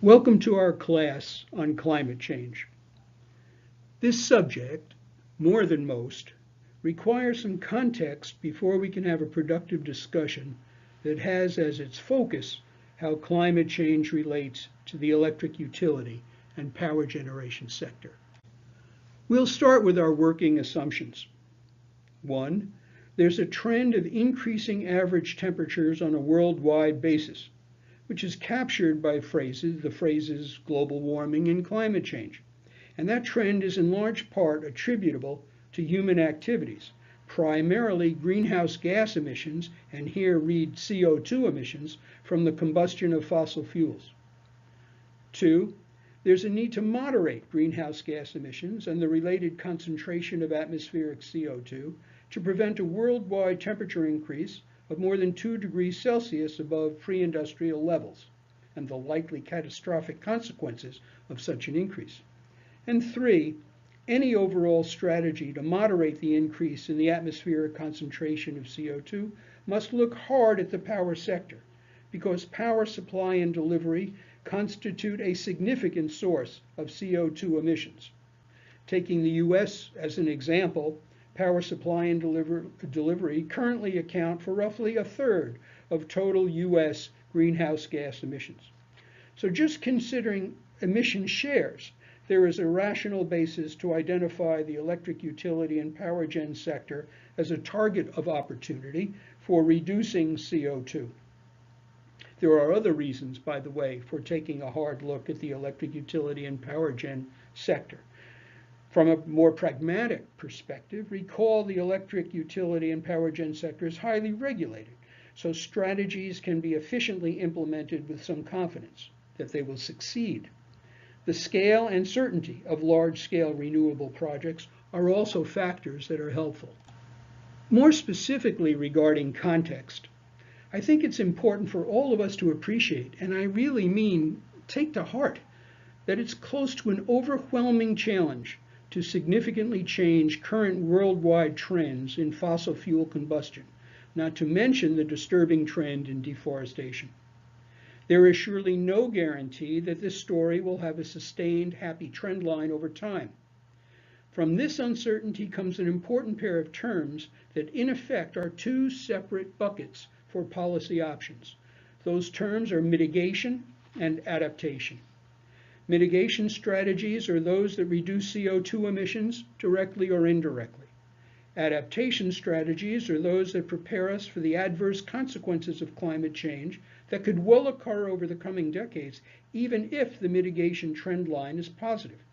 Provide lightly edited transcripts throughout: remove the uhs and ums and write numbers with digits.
Welcome to our class on climate change. This subject, more than most, requires some context before we can have a productive discussion that has as its focus how climate change relates to the electric utility and power generation sector. We'll start with our working assumptions. One, there's a trend of increasing average temperatures on a worldwide basis, which is captured by the phrases global warming and climate change. And that trend is in large part attributable to human activities, primarily greenhouse gas emissions, and here read CO2 emissions, from the combustion of fossil fuels. Two, there's a need to moderate greenhouse gas emissions and the related concentration of atmospheric CO2 to prevent a worldwide temperature increase of more than 2 degrees Celsius above pre-industrial levels, and the likely catastrophic consequences of such an increase. And three, any overall strategy to moderate the increase in the atmospheric concentration of CO2 must look hard at the power sector, because power supply and delivery constitute a significant source of CO2 emissions. Taking the US as an example, power supply and delivery currently account for roughly a third of total US greenhouse gas emissions. So just considering emission shares, there is a rational basis to identify the electric utility and power gen sector as a target of opportunity for reducing CO2. There are other reasons, by the way, for taking a hard look at the electric utility and power gen sector. From a more pragmatic perspective, recall the electric utility and power gen sector is highly regulated, so strategies can be efficiently implemented with some confidence that they will succeed. The scale and certainty of large-scale renewable projects are also factors that are helpful. More specifically regarding context, I think it's important for all of us to appreciate, and I really mean take to heart, that it's close to an overwhelming challenge to significantly change current worldwide trends in fossil fuel combustion, not to mention the disturbing trend in deforestation. There is surely no guarantee that this story will have a sustained, happy trend line over time. From this uncertainty comes an important pair of terms that in effect are two separate buckets for policy options. Those terms are mitigation and adaptation. Mitigation strategies are those that reduce CO2 emissions directly or indirectly. Adaptation strategies are those that prepare us for the adverse consequences of climate change that could well occur over the coming decades, even if the mitigation trend line is positive.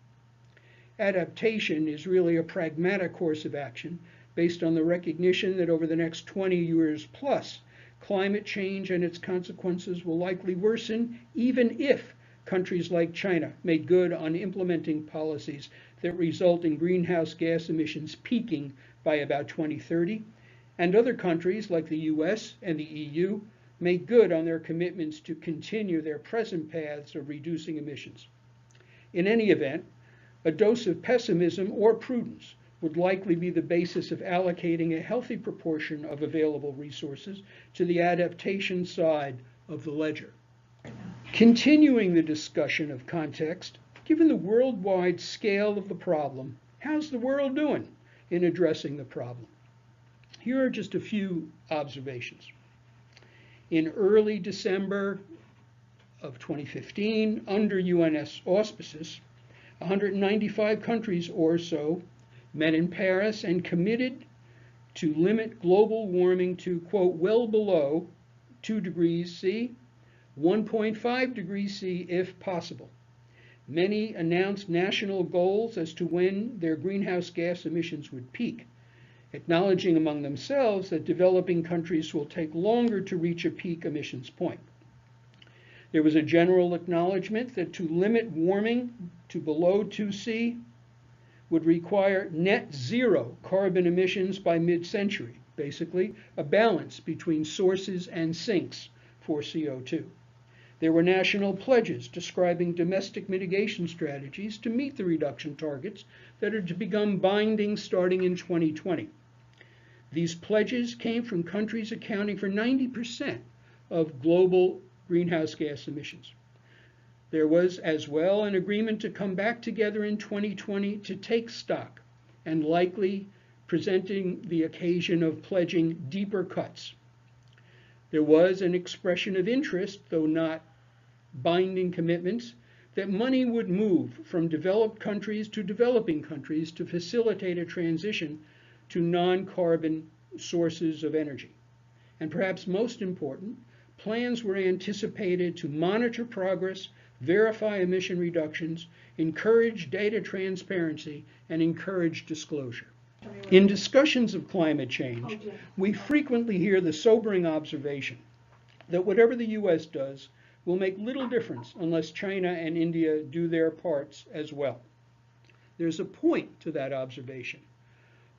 Adaptation is really a pragmatic course of action based on the recognition that over the next 20 years plus, climate change and its consequences will likely worsen, even if countries like China made good on implementing policies that result in greenhouse gas emissions peaking by about 2030, and other countries like the US and the EU make good on their commitments to continue their present paths of reducing emissions. In any event, a dose of pessimism or prudence would likely be the basis of allocating a healthy proportion of available resources to the adaptation side of the ledger. Continuing the discussion of context, given the worldwide scale of the problem, how's the world doing in addressing the problem? Here are just a few observations. In early December of 2015, under UNS auspices, 195 countries or so met in Paris and committed to limit global warming to, quote, well below 2 degrees C, 1.5 degrees C if possible. Many announced national goals as to when their greenhouse gas emissions would peak, acknowledging among themselves that developing countries will take longer to reach a peak emissions point. There was a general acknowledgement that to limit warming to below 2C would require net zero carbon emissions by mid-century, basically a balance between sources and sinks for CO2. There were national pledges describing domestic mitigation strategies to meet the reduction targets that are to become binding starting in 2020. These pledges came from countries accounting for 90% of global greenhouse gas emissions. There was as well an agreement to come back together in 2020 to take stock, and likely presenting the occasion of pledging deeper cuts. There was an expression of interest, though not binding commitments, that money would move from developed countries to developing countries to facilitate a transition to non-carbon sources of energy. And perhaps most important, plans were anticipated to monitor progress, verify emission reductions, encourage data transparency, and encourage disclosure. In discussions of climate change, we frequently hear the sobering observation that whatever the US does will make little difference unless China and India do their parts as well. There's a point to that observation.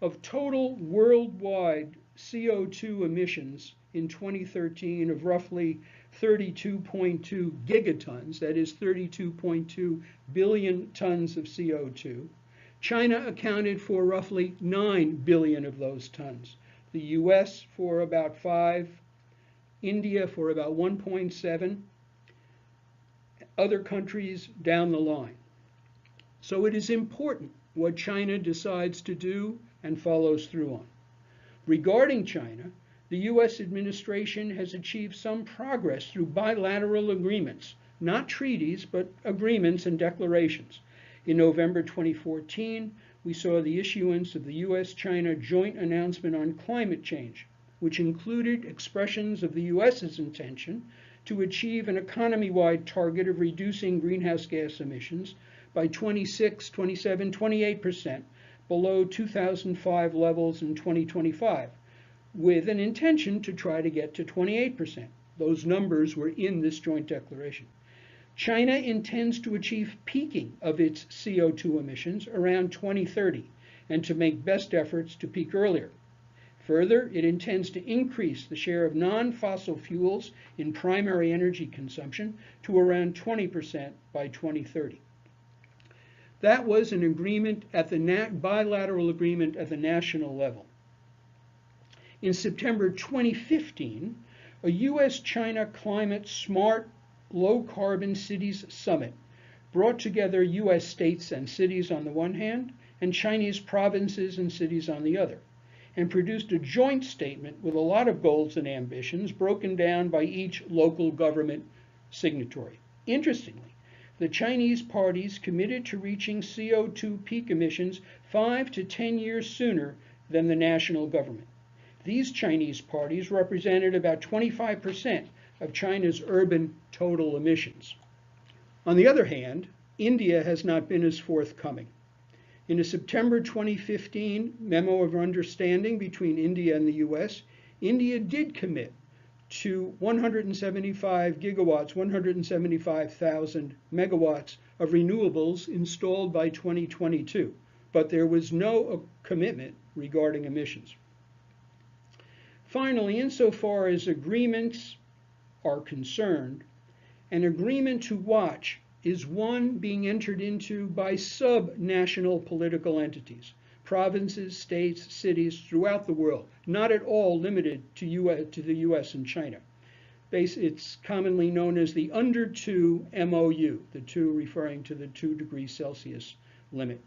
Of total worldwide CO2 emissions in 2013 of roughly 32.2 gigatons, that is 32.2 billion tons of CO2, China accounted for roughly 9 billion of those tons, the US for about 5, India for about 1.7, other countries down the line. So it is important what China decides to do and follows through on. Regarding China, the US administration has achieved some progress through bilateral agreements, not treaties, but agreements and declarations. In November 2014, we saw the issuance of the US-China Joint Announcement on Climate Change, which included expressions of the US's intention to achieve an economy-wide target of reducing greenhouse gas emissions by 26, 27, 28% below 2005 levels in 2025, with an intention to try to get to 28%. Those numbers were in this joint declaration. China intends to achieve peaking of its CO2 emissions around 2030 and to make best efforts to peak earlier. Further, it intends to increase the share of non-fossil fuels in primary energy consumption to around 20% by 2030. That was an agreement at the bilateral agreement at the national level. In September 2015, a US-China Climate Smart Low Carbon Cities Summit brought together US states and cities on the one hand and Chinese provinces and cities on the other, and produced a joint statement with a lot of goals and ambitions broken down by each local government signatory. Interestingly, the Chinese parties committed to reaching CO2 peak emissions 5 to 10 years sooner than the national government. These Chinese parties represented about 25% of China's urban total emissions. On the other hand, India has not been as forthcoming. In a September 2015 memo of understanding between India and the US, India did commit to 175 gigawatts, 175,000 megawatts of renewables installed by 2022, but there was no commitment regarding emissions. Finally, insofar as agreements are concerned, an agreement to watch is one being entered into by sub-national political entities, provinces, states, cities throughout the world, not at all limited to the US and China. It's commonly known as the Under 2 MOU, the 2 referring to the 2 degrees Celsius limit.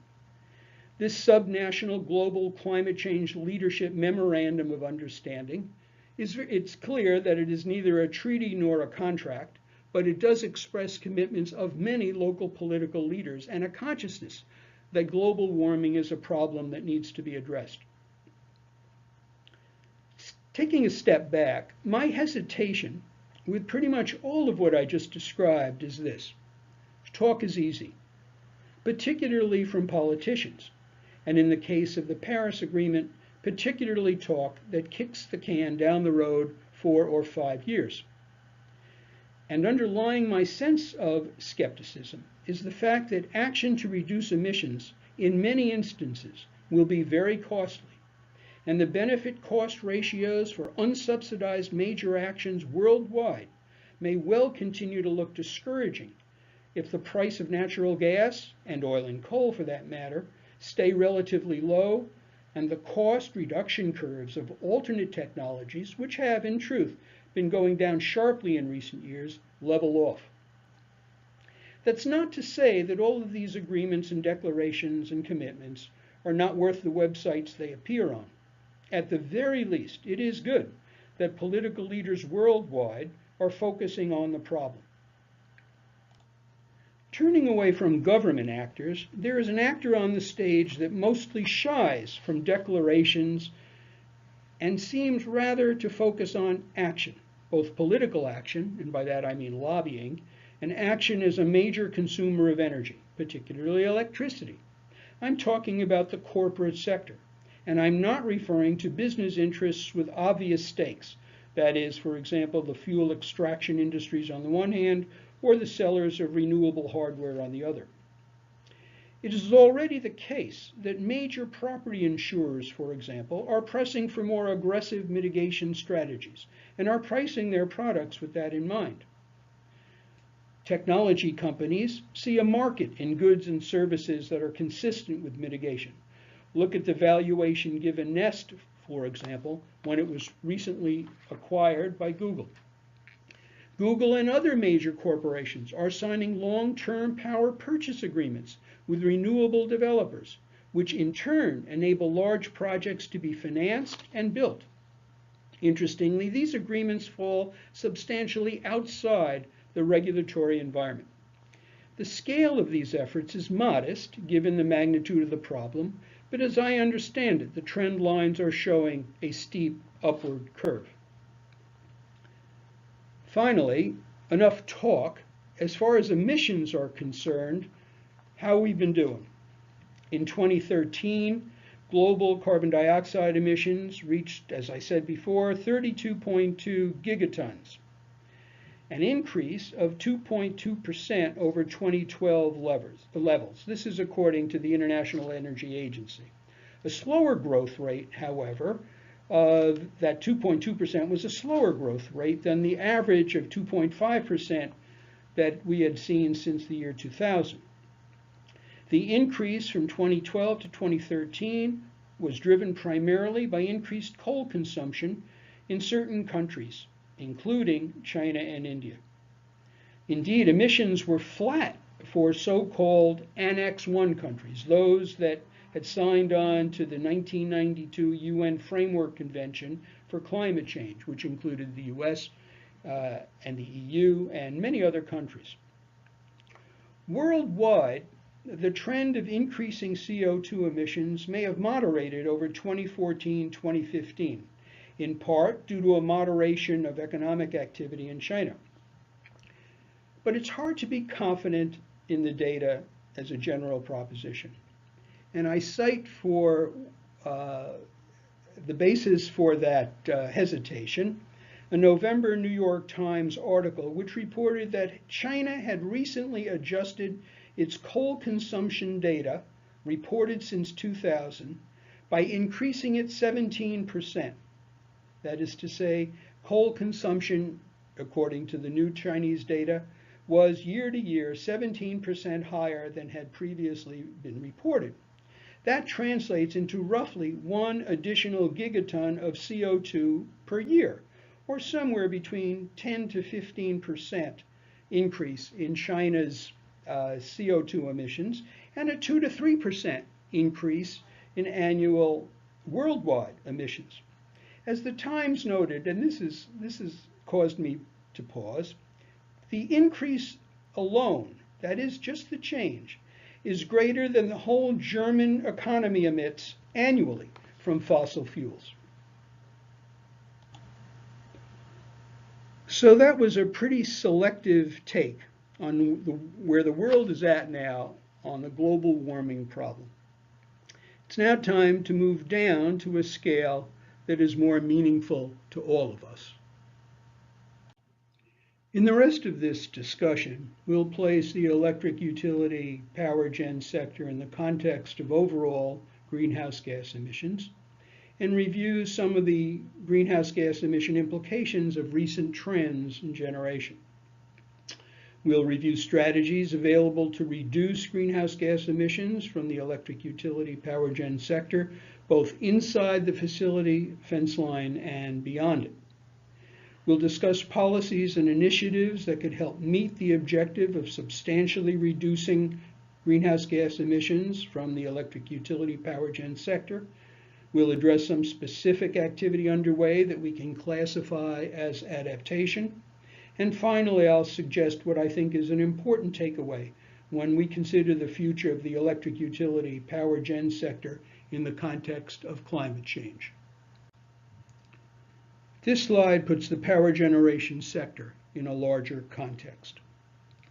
This subnational global climate change leadership memorandum of understanding it's clear that it is neither a treaty nor a contract, but it does express commitments of many local political leaders and a consciousness that global warming is a problem that needs to be addressed. Taking a step back, my hesitation with pretty much all of what I just described is this. Talk is easy, particularly from politicians, and in the case of the Paris Agreement, particularly talk that kicks the can down the road 4 or 5 years. And underlying my sense of skepticism is the fact that action to reduce emissions in many instances will be very costly, and the benefit-cost ratios for unsubsidized major actions worldwide may well continue to look discouraging if the price of natural gas, and oil and coal for that matter, stay relatively low, and the cost reduction curves of alternate technologies, which have, in truth, been going down sharply in recent years, level off. That's not to say that all of these agreements and declarations and commitments are not worth the websites they appear on. At the very least, it is good that political leaders worldwide are focusing on the problem. Turning away from government actors, there is an actor on the stage that mostly shies from declarations and seems rather to focus on action, both political action, and by that I mean lobbying, and action as a major consumer of energy, particularly electricity. I'm talking about the corporate sector, and I'm not referring to business interests with obvious stakes. That is, for example, the fuel extraction industries on the one hand, or the sellers of renewable hardware on the other. It is already the case that major property insurers, for example, are pressing for more aggressive mitigation strategies and are pricing their products with that in mind. Technology companies see a market in goods and services that are consistent with mitigation. Look at the valuation given Nest, for example, when it was recently acquired by Google. Google and other major corporations are signing long-term power purchase agreements with renewable developers, which in turn enable large projects to be financed and built. Interestingly, these agreements fall substantially outside the regulatory environment. The scale of these efforts is modest, given the magnitude of the problem, but as I understand it, the trend lines are showing a steep upward curve. Finally, enough talk. As far as emissions are concerned, how we've been doing. In 2013, global carbon dioxide emissions reached, as I said before, 32.2 gigatons, an increase of 2.2% over 2012 levels. This is according to the International Energy Agency. A slower growth rate, however, that 2.2% was a slower growth rate than the average of 2.5% that we had seen since the year 2000. The increase from 2012 to 2013 was driven primarily by increased coal consumption in certain countries, including China and India. Indeed, emissions were flat for so-called Annex I countries, those that had signed on to the 1992 UN Framework Convention for Climate Change, which included the US and the EU and many other countries. Worldwide, the trend of increasing CO2 emissions may have moderated over 2014-2015, in part due to a moderation of economic activity in China. But it's hard to be confident in the data as a general proposition. And I cite for the basis for that hesitation a November New York Times article which reported that China had recently adjusted its coal consumption data, reported since 2000, by increasing it 17%. That is to say, coal consumption, according to the new Chinese data, was year to year 17% higher than had previously been reported. That translates into roughly 1 additional gigaton of CO2 per year, or somewhere between 10 to 15% increase in China's CO2 emissions, and a 2 to 3% increase in annual worldwide emissions. As the Times noted, and this has caused me to pause, the increase alone, that is just the change, is greater than the whole German economy emits annually from fossil fuels. So that was a pretty selective take on where the world is at now on the global warming problem. It's now time to move down to a scale that is more meaningful to all of us. In the rest of this discussion, we'll place the electric utility power gen sector in the context of overall greenhouse gas emissions and review some of the greenhouse gas emission implications of recent trends in generation. We'll review strategies available to reduce greenhouse gas emissions from the electric utility power gen sector, both inside the facility fence line and beyond it. We'll discuss policies and initiatives that could help meet the objective of substantially reducing greenhouse gas emissions from the electric utility power gen sector. We'll address some specific activity underway that we can classify as adaptation. And finally, I'll suggest what I think is an important takeaway when we consider the future of the electric utility power gen sector in the context of climate change. This slide puts the power generation sector in a larger context.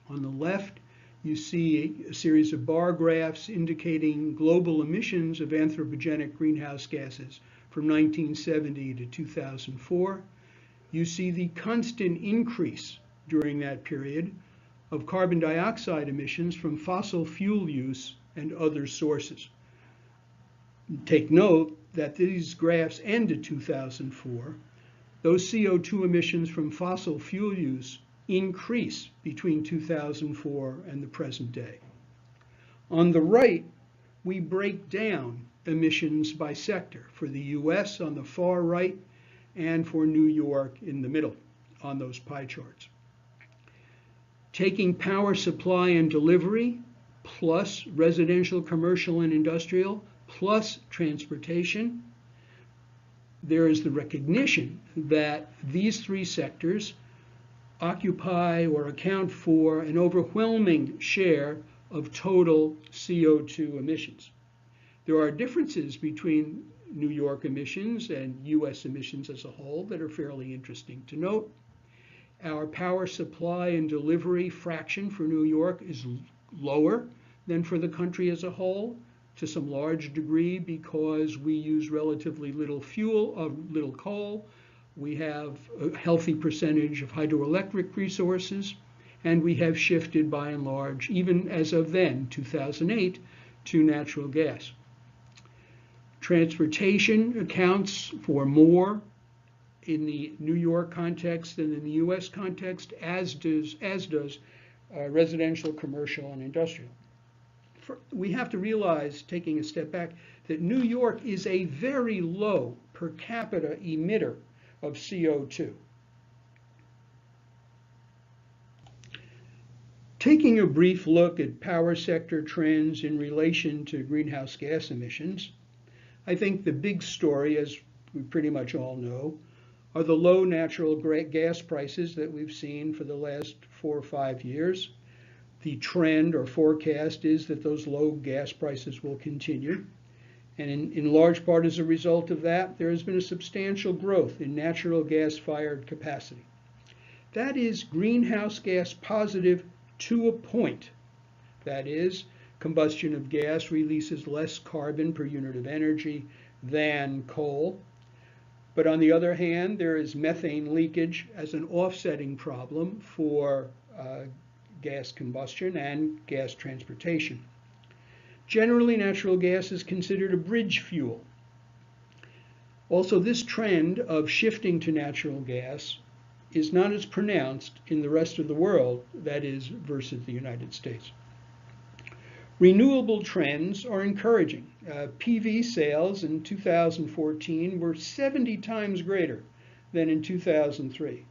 On the left, you see a series of bar graphs indicating global emissions of anthropogenic greenhouse gases from 1970 to 2004. You see the constant increase during that period of carbon dioxide emissions from fossil fuel use and other sources. Take note that these graphs end at 2004. Those CO2 emissions from fossil fuel use increase between 2004 and the present day. On the right, we break down emissions by sector for the US on the far right and for New York in the middle on those pie charts. Taking power supply and delivery plus residential, commercial, and industrial plus transportation, there is the recognition that these three sectors occupy or account for an overwhelming share of total CO2 emissions. There are differences between New York emissions and US emissions as a whole that are fairly interesting to note. Our power supply and delivery fraction for New York is lower than for the country as a whole, to some large degree because we use relatively little fuel, little coal. We have a healthy percentage of hydroelectric resources, and we have shifted by and large, even as of then, 2008, to natural gas. Transportation accounts for more in the New York context than in the US context, as does residential, commercial, and industrial. We have to realize, taking a step back, that New York is a very low per capita emitter of CO2. Taking a brief look at power sector trends in relation to greenhouse gas emissions, I think the big story, as we pretty much all know, are the low natural gas prices that we've seen for the last 4 or 5 years. The trend or forecast is that those low gas prices will continue. And in large part as a result of that, there has been a substantial growth in natural gas-fired capacity. That is greenhouse gas positive to a point. That is, combustion of gas releases less carbon per unit of energy than coal. But on the other hand, there is methane leakage as an offsetting problem for gas combustion and gas transportation. Generally, natural gas is considered a bridge fuel. Also, this trend of shifting to natural gas is not as pronounced in the rest of the world, that is, versus the United States. Renewable trends are encouraging. PV sales in 2014 were 70 times greater than in 2003.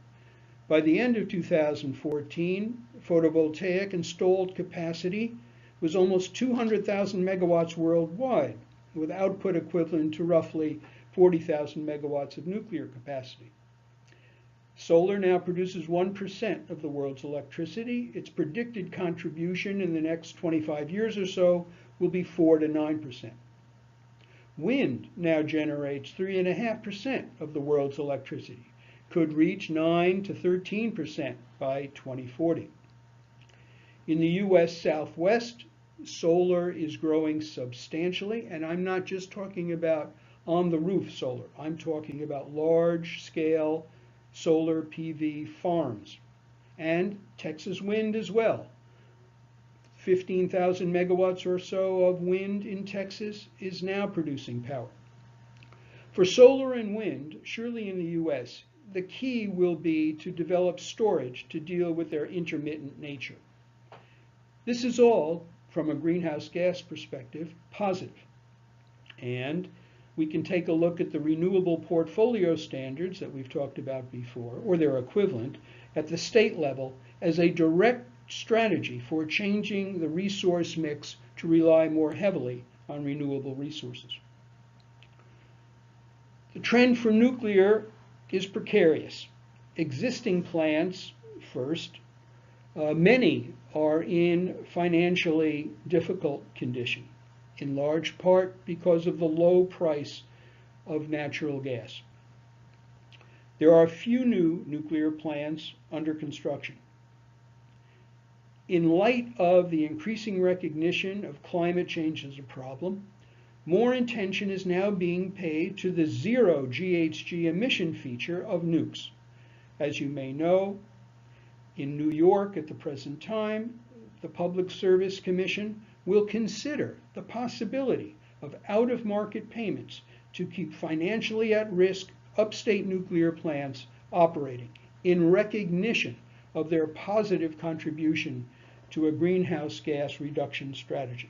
By the end of 2014, photovoltaic installed capacity was almost 200,000 megawatts worldwide, with output equivalent to roughly 40,000 megawatts of nuclear capacity. Solar now produces 1% of the world's electricity. Its predicted contribution in the next 25 years or so will be 4 to 9%. Wind now generates 3.5% of the world's electricity, could reach 9 to 13% by 2040. In the US Southwest, solar is growing substantially, and I'm not just talking about on-the-roof solar. I'm talking about large-scale solar PV farms, and Texas wind as well. 15,000 megawatts or so of wind in Texas is now producing power. For solar and wind, surely in the US, the key will be to develop storage to deal with their intermittent nature. This is all, from a greenhouse gas perspective, positive. And We can take a look at the renewable portfolio standards that we've talked about before, or their equivalent, at the state level as a direct strategy for changing the resource mix to rely more heavily on renewable resources. The trend for nuclear is precarious. Existing plants, first, many are in financially difficult condition, in large part because of the low price of natural gas. There are few new nuclear plants under construction. In light of the increasing recognition of climate change as a problem, more attention is now being paid to the zero GHG emission feature of nukes. As you may know, in New York at the present time, the Public Service Commission will consider the possibility of out-of-market payments to keep financially at risk upstate nuclear plants operating in recognition of their positive contribution to a greenhouse gas reduction strategy.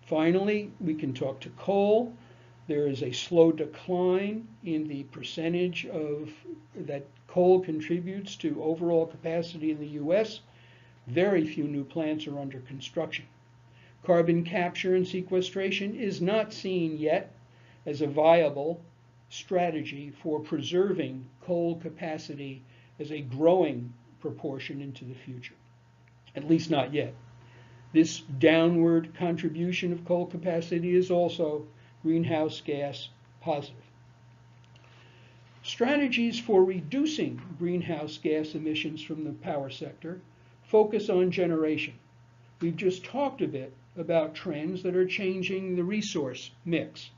Finally, we can talk to coal. There is a slow decline in the percentage that coal contributes to overall capacity in the U.S. Very few new plants are under construction. Carbon capture and sequestration is not seen yet as a viable strategy for preserving coal capacity as a growing proportion into the future, at least not yet. This downward contribution of coal capacity is also greenhouse gas positive. Strategies for reducing greenhouse gas emissions from the power sector focus on generation. We've just talked a bit about trends that are changing the resource mix.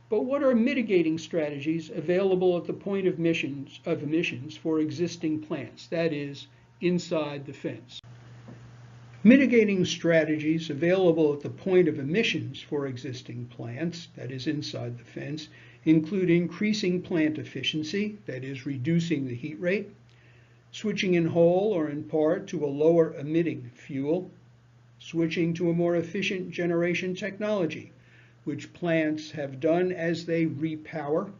But what are mitigating strategies available at the point of emissions for existing plants, that is, inside the fence? Mitigating strategies available at the point of emissions for existing plants, that is, inside the fence, include increasing plant efficiency, that is, reducing the heat rate, switching in whole or in part to a lower emitting fuel, switching to a more efficient generation technology, which plants have done as they repower.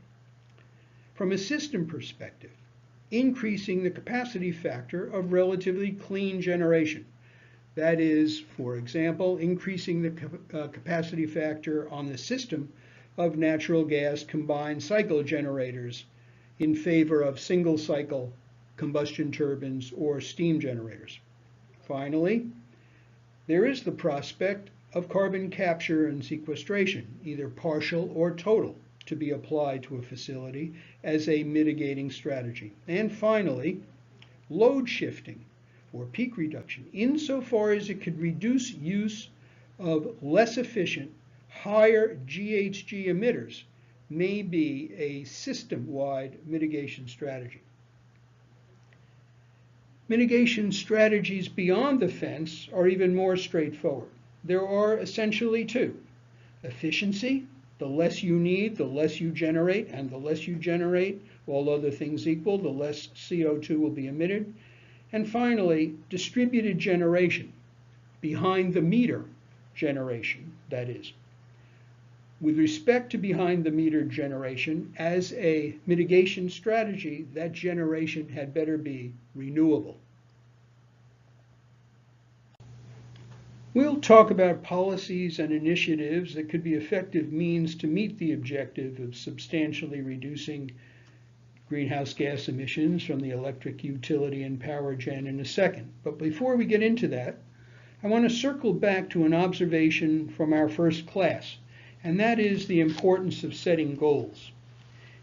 From a system perspective, increasing the capacity factor of relatively clean generation. That is, for example, increasing the capacity factor on the system of natural gas combined cycle generators in favor of single cycle combustion turbines or steam generators. Finally, there is the prospect of carbon capture and sequestration, either partial or total, to be applied to a facility as a mitigating strategy. And finally, load shifting or peak reduction, insofar as it could reduce use of less efficient, higher GHG emitters, may be a system-wide mitigation strategy. Mitigation strategies beyond the fence are even more straightforward. There are essentially two. Efficiency, the less you need, the less you generate, and the less you generate, all other things equal, the less CO2 will be emitted. And finally, distributed generation, behind the meter generation, that is. With respect to behind the meter generation, as a mitigation strategy, that generation had better be renewable. We'll talk about policies and initiatives that could be effective means to meet the objective of substantially reducing greenhouse gas emissions from the electric utility and power gen in a second. But before we get into that, I want to circle back to an observation from our first class, and that is the importance of setting goals.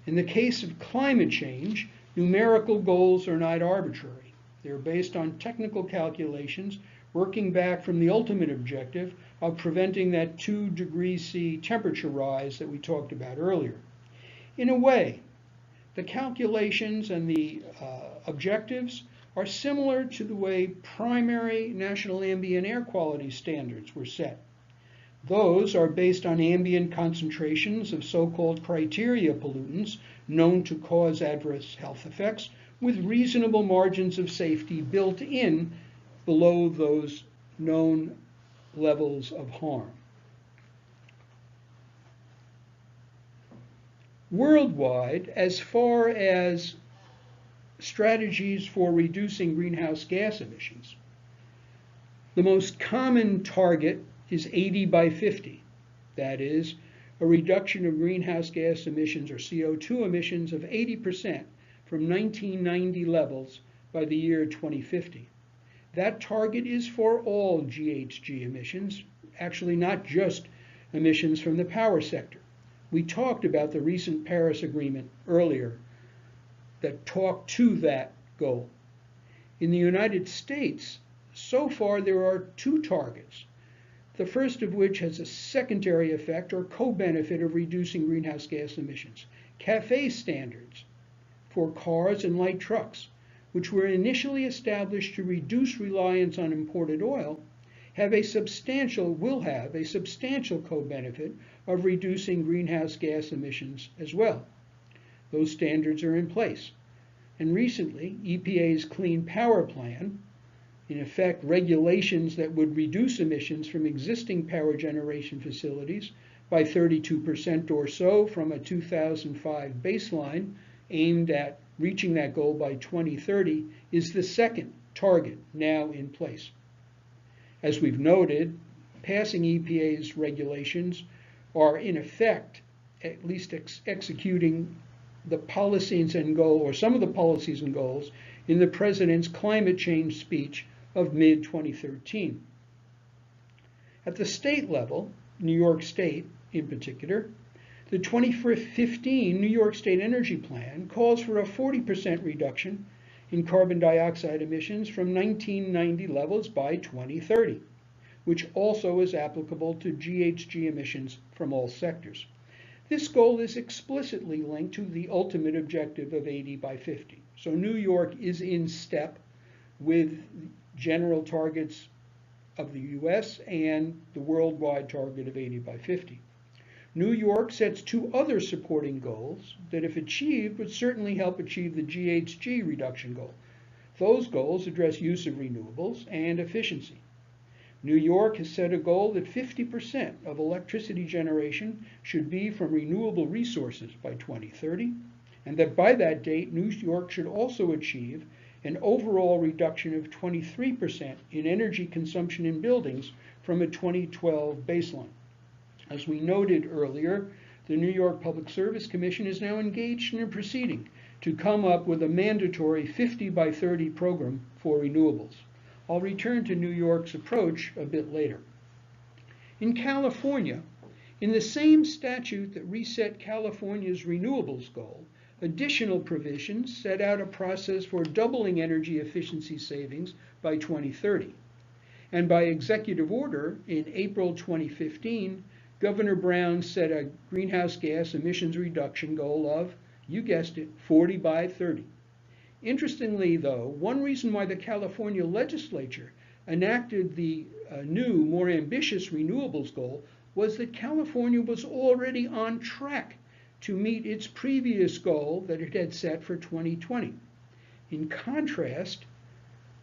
In the case of climate change, numerical goals are not arbitrary. They're based on technical calculations working back from the ultimate objective of preventing that 2 degrees C temperature rise that we talked about earlier. In a way, the calculations and the objectives are similar to the way primary national ambient air quality standards were set. Those are based on ambient concentrations of so-called criteria pollutants known to cause adverse health effects, with reasonable margins of safety built in below those known levels of harm. Worldwide, as far as strategies for reducing greenhouse gas emissions, the most common target is 80 by 50. That is, a reduction of greenhouse gas emissions or CO2 emissions of 80% from 1990 levels by the year 2050. That target is for all GHG emissions, actually not just emissions from the power sector. We talked about the recent Paris Agreement earlier that talked to that goal. In the United States, so far there are two targets, the first of which has a secondary effect or co-benefit of reducing greenhouse gas emissions. CAFE standards for cars and light trucks, which were initially established to reduce reliance on imported oil, will have a substantial co-benefit of reducing greenhouse gas emissions as well. Those standards are in place. And recently, EPA's Clean Power Plan, in effect regulations that would reduce emissions from existing power generation facilities by 32% or so from a 2005 baseline, aimed at reaching that goal by 2030, is the second target now in place. As we've noted, passing EPA's regulations are in effect at least executing the policies and goals, or some of the policies and goals, in the President's climate change speech of mid-2013. At the state level, New York State in particular, the 2015 New York State Energy Plan calls for a 40% reduction in carbon dioxide emissions from 1990 levels by 2030, which also is applicable to GHG emissions from all sectors. This goal is explicitly linked to the ultimate objective of 80 by 50. So New York is in step with general targets of the US and the worldwide target of 80 by 50. New York sets two other supporting goals that, if achieved, would certainly help achieve the GHG reduction goal. Those goals address use of renewables and efficiency. New York has set a goal that 50% of electricity generation should be from renewable resources by 2030, and that by that date, New York should also achieve an overall reduction of 23% in energy consumption in buildings from a 2012 baseline. As we noted earlier, the New York Public Service Commission is now engaged in a proceeding to come up with a mandatory 50 by 30 program for renewables. I'll return to New York's approach a bit later. In California, in the same statute that reset California's renewables goal, additional provisions set out a process for doubling energy efficiency savings by 2030. And by executive order in April 2015, Governor Brown set a greenhouse gas emissions reduction goal of, you guessed it, 40 by 30. Interestingly, though, one reason why the California legislature enacted the new, more ambitious renewables goal was that California was already on track to meet its previous goal that it had set for 2020. In contrast,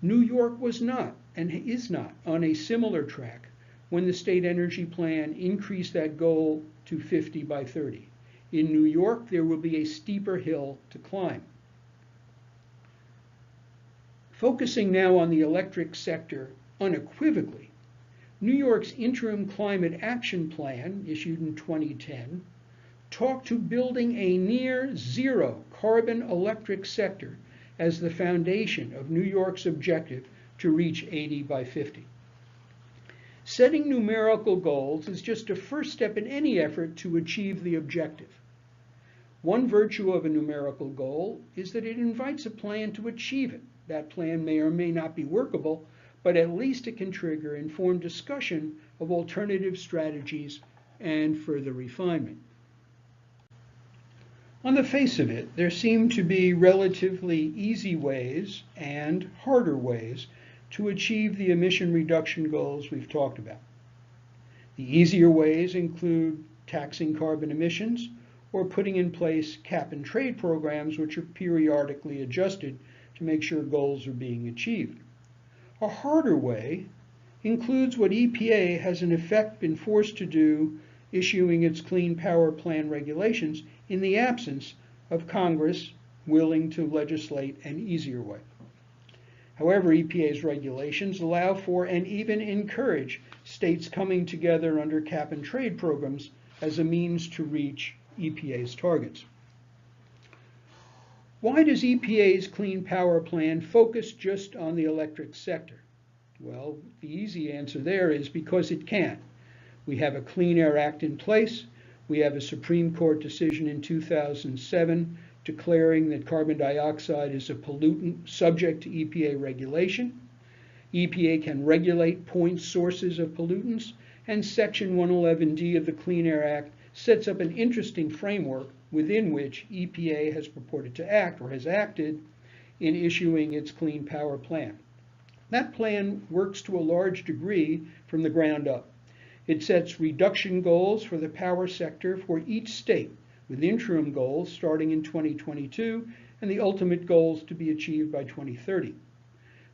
New York was not, and is not, on a similar track when the state energy plan increased that goal to 50 by 30. In New York, there will be a steeper hill to climb. Focusing now on the electric sector unequivocally, New York's interim climate action plan, issued in 2010, talked to building a near zero carbon electric sector as the foundation of New York's objective to reach 80 by 50. Setting numerical goals is just a first step in any effort to achieve the objective. One virtue of a numerical goal is that it invites a plan to achieve it. That plan may or may not be workable, but at least it can trigger informed discussion of alternative strategies and further refinement. On the face of it, there seem to be relatively easy ways and harder ways to achieve the emission reduction goals we've talked about. The easier ways include taxing carbon emissions or putting in place cap and trade programs which are periodically adjusted to make sure goals are being achieved. A harder way includes what EPA has in effect been forced to do issuing its Clean Power Plan regulations in the absence of Congress willing to legislate an easier way. However, EPA's regulations allow for and even encourage states coming together under cap and trade programs as a means to reach EPA's targets. Why does EPA's Clean Power Plan focus just on the electric sector? Well, the easy answer there is because it can. We have a Clean Air Act in place. We have a Supreme Court decision in 2007 declaring that carbon dioxide is a pollutant subject to EPA regulation. EPA can regulate point sources of pollutants, and Section 111D of the Clean Air Act sets up an interesting framework within which EPA has purported to act or has acted in issuing its Clean Power Plan. That plan works to a large degree from the ground up. It sets reduction goals for the power sector for each state, with interim goals starting in 2022 and the ultimate goals to be achieved by 2030.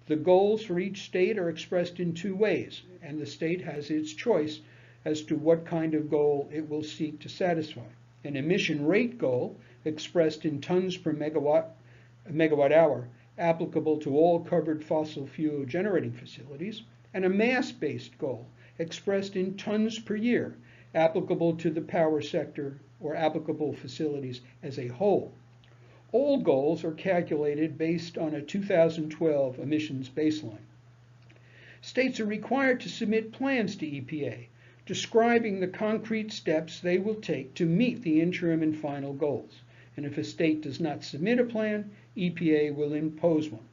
The goals for each state are expressed in two ways, and the state has its choice as to what kind of goal it will seek to satisfy. An emission rate goal expressed in tons per megawatt hour, applicable to all covered fossil fuel generating facilities, and a mass-based goal expressed in tons per year, applicable to the power sector or applicable facilities as a whole. All goals are calculated based on a 2012 emissions baseline. States are required to submit plans to EPA describing the concrete steps they will take to meet the interim and final goals. And if a state does not submit a plan, EPA will impose one.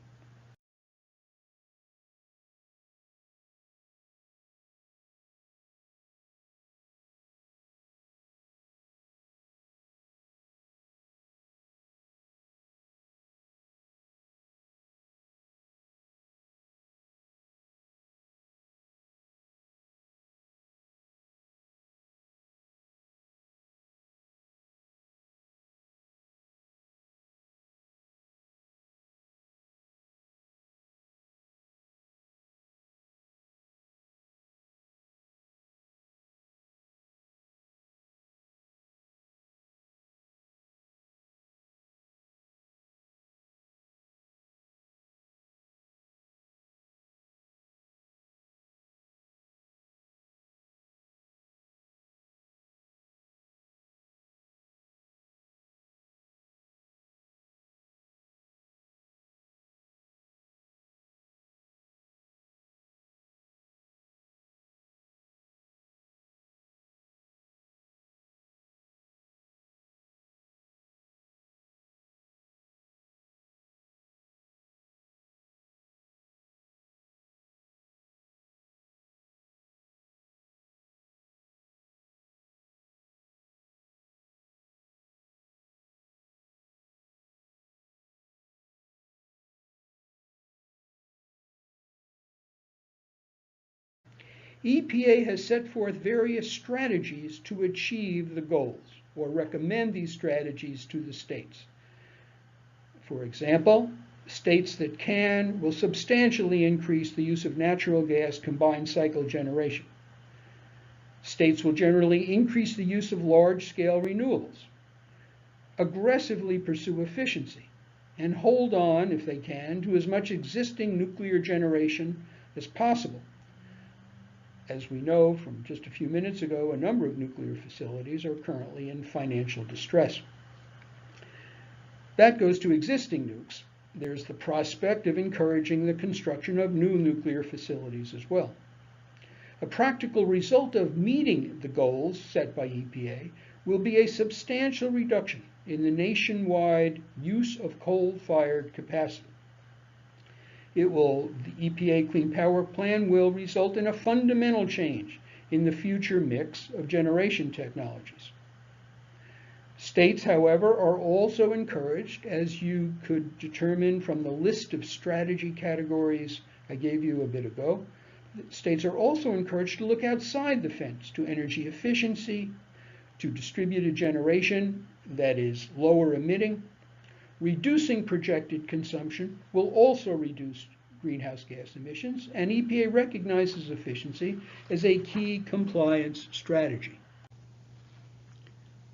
EPA has set forth various strategies to achieve the goals or recommend these strategies to the states. For example, states that can will substantially increase the use of natural gas combined cycle generation. States will generally increase the use of large-scale renewables, aggressively pursue efficiency, and hold on, if they can, to as much existing nuclear generation as possible. As we know from just a few minutes ago, a number of nuclear facilities are currently in financial distress. That goes to existing nukes. There's the prospect of encouraging the construction of new nuclear facilities as well. A practical result of meeting the goals set by EPA will be a substantial reduction in the nationwide use of coal-fired capacity. The EPA Clean Power Plan will result in a fundamental change in the future mix of generation technologies. States, however, are also encouraged, as you could determine from the list of strategy categories I gave you a bit ago, states are also encouraged to look outside the fence to energy efficiency, to distributed generation that is lower emitting. Reducing projected consumption will also reduce greenhouse gas emissions, and EPA recognizes efficiency as a key compliance strategy.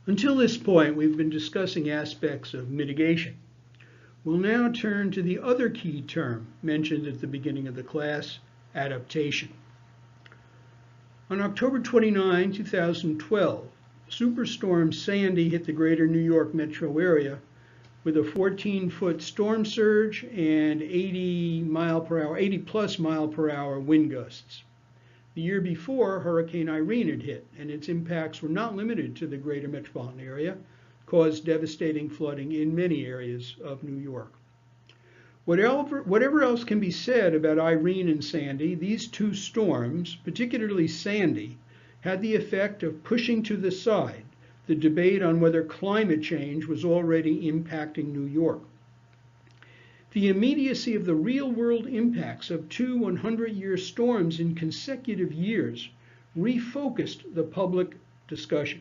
Until this point, we've been discussing aspects of mitigation. We'll now turn to the other key term mentioned at the beginning of the class, adaptation. On October 29, 2012, Superstorm Sandy hit the greater New York metro area with a 14-foot storm surge and 80 plus mile per hour wind gusts. The year before, Hurricane Irene had hit, and its impacts were not limited to the greater metropolitan area, caused devastating flooding in many areas of New York. Whatever else can be said about Irene and Sandy, these two storms, particularly Sandy, had the effect of pushing to the side the debate on whether climate change was already impacting New York. The immediacy of the real-world impacts of two 100-year storms in consecutive years refocused the public discussion.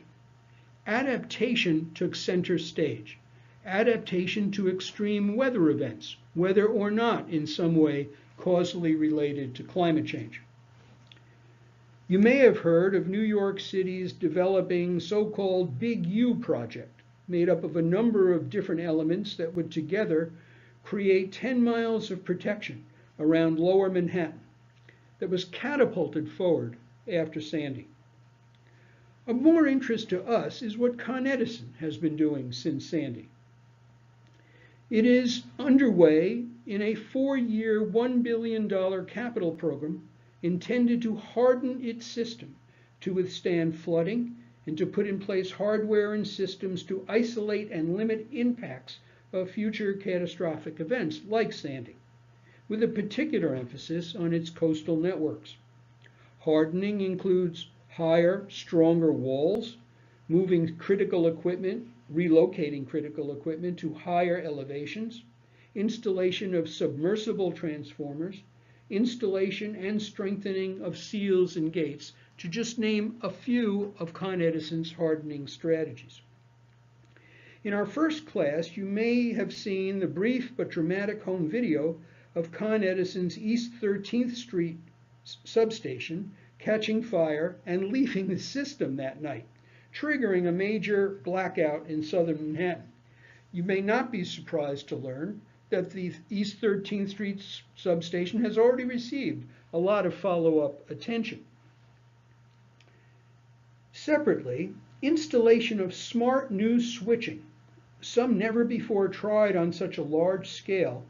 Adaptation took center stage. Adaptation to extreme weather events, whether or not in some way causally related to climate change. You may have heard of New York City's developing so-called Big U project, made up of a number of different elements that would together create 10 miles of protection around Lower Manhattan that was catapulted forward after Sandy. Of more interest to us is what Con Edison has been doing since Sandy. It is underway in a 4-year, $1 billion capital program intended to harden its system to withstand flooding and to put in place hardware and systems to isolate and limit impacts of future catastrophic events like Sandy, with a particular emphasis on its coastal networks. Hardening includes higher, stronger walls, moving critical equipment, relocating critical equipment to higher elevations, installation of submersible transformers, installation and strengthening of seals and gates, to just name a few of Con Edison's hardening strategies. In our first class, you may have seen the brief but dramatic home video of Con Edison's East 13th Street substation catching fire and leaving the system that night, triggering a major blackout in southern Manhattan. You may not be surprised to learn that the East 13th Street substation has already received a lot of follow-up attention. Separately, installation of smart new switching, some never before tried on such a large scale,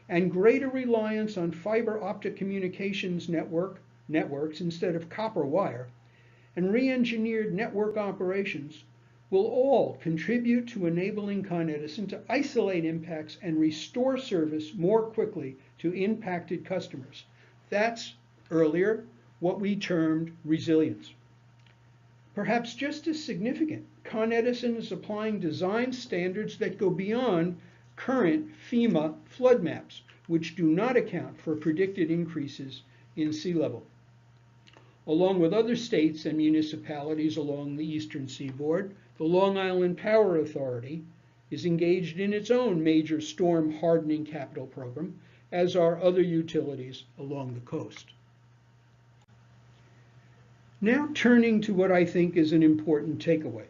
and greater reliance on fiber optic communications networks instead of copper wire, and re-engineered network operations will all contribute to enabling Con Edison to isolate impacts and restore service more quickly to impacted customers. That's, earlier, what we termed resilience. Perhaps just as significant, Con Edison is applying design standards that go beyond current FEMA flood maps, which do not account for predicted increases in sea level. Along with other states and municipalities along the eastern seaboard, the Long Island Power Authority is engaged in its own major storm hardening capital program, as are other utilities along the coast. Now turning to what I think is an important takeaway.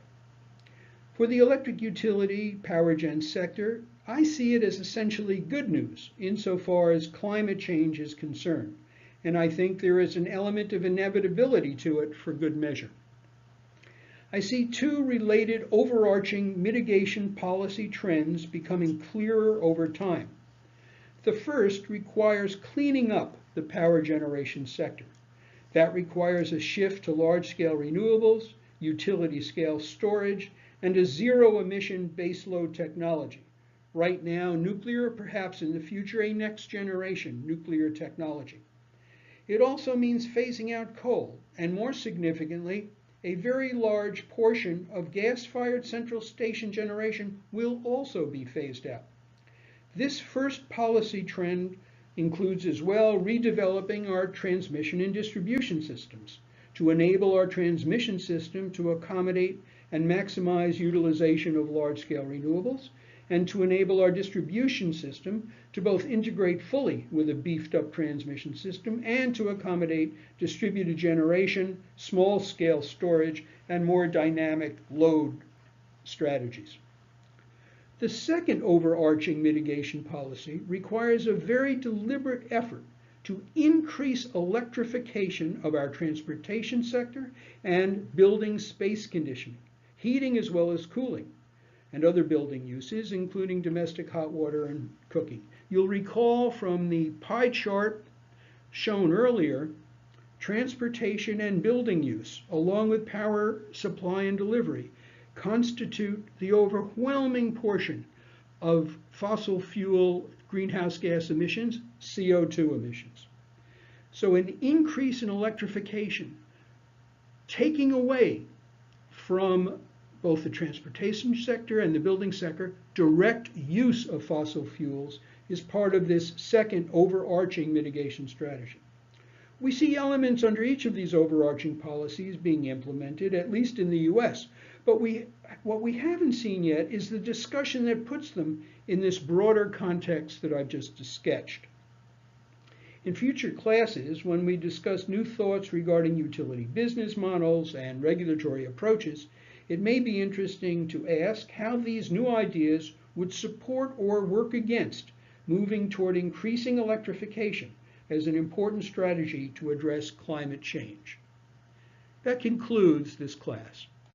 For the electric utility power gen sector, I see it as essentially good news insofar as climate change is concerned, and I think there is an element of inevitability to it for good measure. I see two related overarching mitigation policy trends becoming clearer over time. The first requires cleaning up the power generation sector. That requires a shift to large-scale renewables, utility-scale storage, and a zero-emission baseload technology. Right now, nuclear, perhaps in the future, a next-generation nuclear technology. It also means phasing out coal, and more significantly, a very large portion of gas-fired central station generation will also be phased out. This first policy trend includes as well redeveloping our transmission and distribution systems to enable our transmission system to accommodate and maximize utilization of large-scale renewables, and to enable our distribution system to both integrate fully with a beefed-up transmission system and to accommodate distributed generation, small-scale storage, and more dynamic load strategies. The second overarching mitigation policy requires a very deliberate effort to increase electrification of our transportation sector and building space conditioning, heating as well as cooling, and other building uses, including domestic hot water and cooking. You'll recall from the pie chart shown earlier, transportation and building use, along with power supply and delivery, constitute the overwhelming portion of fossil fuel greenhouse gas emissions, CO2 emissions. So an increase in electrification, taking away from both the transportation sector and the building sector direct use of fossil fuels, is part of this second overarching mitigation strategy. We see elements under each of these overarching policies being implemented, at least in the US, but what we haven't seen yet is the discussion that puts them in this broader context that I've just sketched. In future classes, when we discuss new thoughts regarding utility business models and regulatory approaches, it may be interesting to ask how these new ideas would support or work against moving toward increasing electrification as an important strategy to address climate change. That concludes this class.